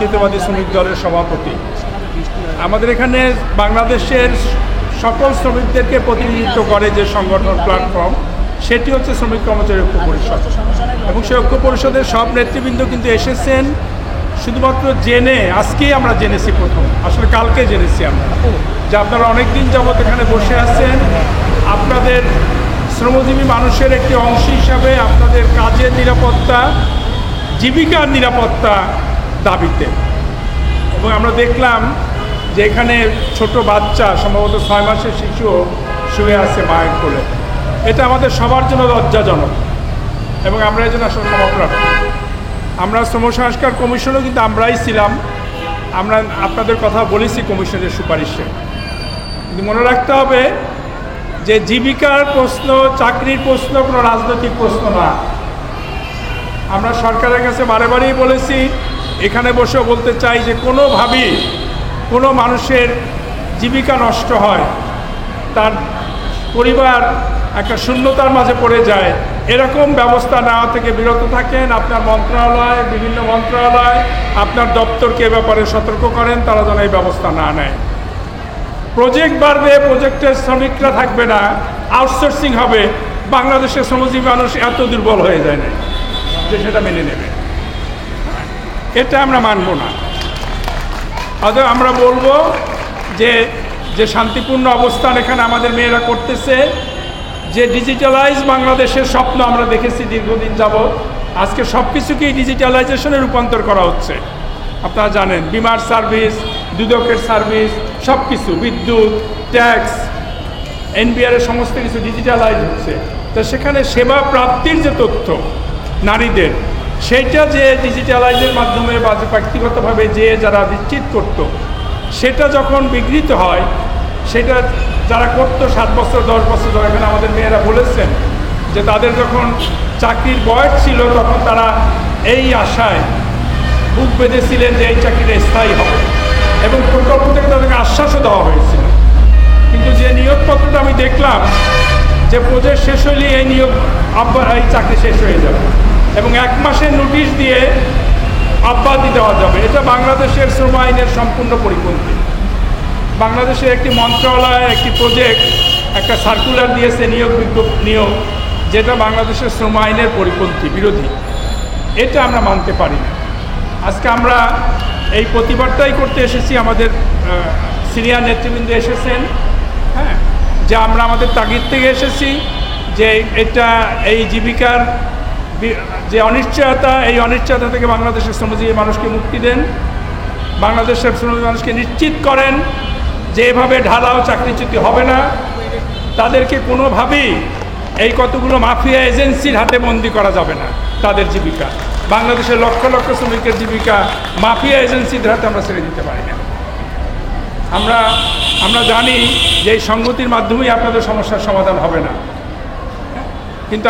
জাতীয়তাবাদী শ্রমিক দলের সভাপতি। আমাদের এখানে বাংলাদেশের সকল শ্রমিকদেরকে প্রতিনিধিত্ব করে যে সংগঠন প্ল্যাটফর্ম, সেটি হচ্ছে শ্রমিক কর্মচারী ঐক্য পরিষদ। এবং সেই ঐক্য পরিষদের সব নেতৃবৃন্দ কিন্তু এসেছেন শুধুমাত্র জেনে, আজকেই আমরা জেনেছি, প্রথম আসলে কালকে জেনেছি আমরা, যে আপনারা অনেক দিন যাবৎ এখানে বসে আছেন আপনাদের শ্রমজীবী মানুষের একটি অংশ হিসাবে আপনাদের কাজের নিরাপত্তা, জীবিকার নিরাপত্তা দাবিতে। এবং আমরা দেখলাম যে এখানে ছোট বাচ্চা, সম্ভবত 6 মাসের শিশুও শুয়ে আছে মায়ের কোলে। এটা আমাদের সবার জন্য লজ্জাজনক এবং আমরা এই জন্য আসলে ক্ষমাপ্রার্থী। আমরা শ্রম সংস্কার কমিশনও কিন্তু আমরাই ছিলাম, আমরা আপনাদের কথা বলেছি কমিশনের সুপারিশে। কিন্তু মনে রাখতে হবে যে জীবিকার প্রশ্ন, চাকরির প্রশ্ন কোনো রাজনৈতিক প্রশ্ন না। আমরা সরকারের কাছে বারে বারেই বলেছি, এখানে বসেও বলতে চাই যে কোনোভাবেই কোনো মানুষের জীবিকা নষ্ট হয়, তার পরিবার একটা শূন্যতার মাঝে পড়ে যায়, এরকম ব্যবস্থা নেওয়া থেকে বিরত থাকেন। আপনার মন্ত্রণালয়, বিভিন্ন মন্ত্রণালয় আপনার দপ্তরকে এ ব্যাপারে সতর্ক করেন, তারা যেন এই ব্যবস্থা না নেয়। প্রজেক্ট বাড়বে, প্রজেক্টের শ্রমিকরা থাকবে না, আউটসোর্সিং হবে, বাংলাদেশের শ্রমজীবী মানুষ এত দুর্বল হয়ে যায় না যে সেটা মেনে নেবে। এটা আমরা মানব না। অতএব আমরা বলবো যে শান্তিপূর্ণ অবস্থান এখানে আমাদের মেয়েরা করতেছে, যে ডিজিটালাইজ বাংলাদেশের স্বপ্ন আমরা দেখেছি দীর্ঘদিন যাবৎ, আজকে সব কিছুকেই ডিজিটালাইজেশনে রূপান্তর করা হচ্ছে। আপনারা জানেন বিমার সার্ভিস, দুদকের সার্ভিস, সব কিছু, বিদ্যুৎ, ট্যাক্স, এনবিআরের সমস্ত কিছু ডিজিটালাইজ হচ্ছে। তো সেখানে সেবা প্রাপ্তির যে তথ্য নারীদের, সেইটা যে ডিজিটালাইজের মাধ্যমে বা ব্যক্তিগতভাবে যে যারা নিশ্চিত করত, সেটা যখন বিঘ্নিত হয়, সেটা যারা করতো 7 বছর 10 বছর ধরে, এখানে আমাদের মেয়েরা বলেছেন যে তাদের যখন চাকরির বয়স ছিল তখন তারা এই আশায় বুক বেঁধেছিলেন যে এই চাকরিটা স্থায়ী হবে, এবং প্রকল্প থেকে তাদেরকে আশ্বাসও দেওয়া হয়েছিল। কিন্তু যে নিয়োগপত্রটা আমি দেখলাম যে প্রজেক্ট শেষ হলেই এই নিয়োগ এই চাকরি শেষ হয়ে যাবে এবং 1 মাসের নোটিশ দিয়ে অব্যাহতি দেওয়া যাবে। এটা বাংলাদেশের শ্রম আইনের সম্পূর্ণ পরিপন্থী। বাংলাদেশের একটি মন্ত্রণালয়, একটি প্রজেক্ট একটা সার্কুলার দিয়েছে নিয়োগ, যেটা বাংলাদেশের শ্রম আইনের পরিপন্থী, বিরোধী। এটা আমরা মানতে পারি না। আজকে আমরা এই প্রতিবাদটাই করতে এসেছি, আমাদের সিনিয়র নেতৃবৃন্দ এসেছেন, হ্যাঁ, যে আমরা আমাদের তাগিদ থেকে এসেছি যে এটা এই জীবিকার যে অনিশ্চয়তা, এই অনিশ্চয়তা থেকে বাংলাদেশের শ্রমজীবী মানুষকে মুক্তি দেন, বাংলাদেশের শ্রমজীবী মানুষকে নিশ্চিত করেন যে এভাবে ঢালাও চাকরিচ্যুতি হবে না, তাদেরকে কোনোভাবেই এই কতগুলো মাফিয়া এজেন্সির হাতে বন্দি করা যাবে না। তাদের জীবিকা, বাংলাদেশের লক্ষ লক্ষ শ্রমিকের জীবিকা মাফিয়া এজেন্সিদের হাতে আমরা ছেড়ে দিতে পারি না। আমরা জানি যে এই সংগতির মাধ্যমেই আপনাদের সমস্যার সমাধান হবে না, কিন্তু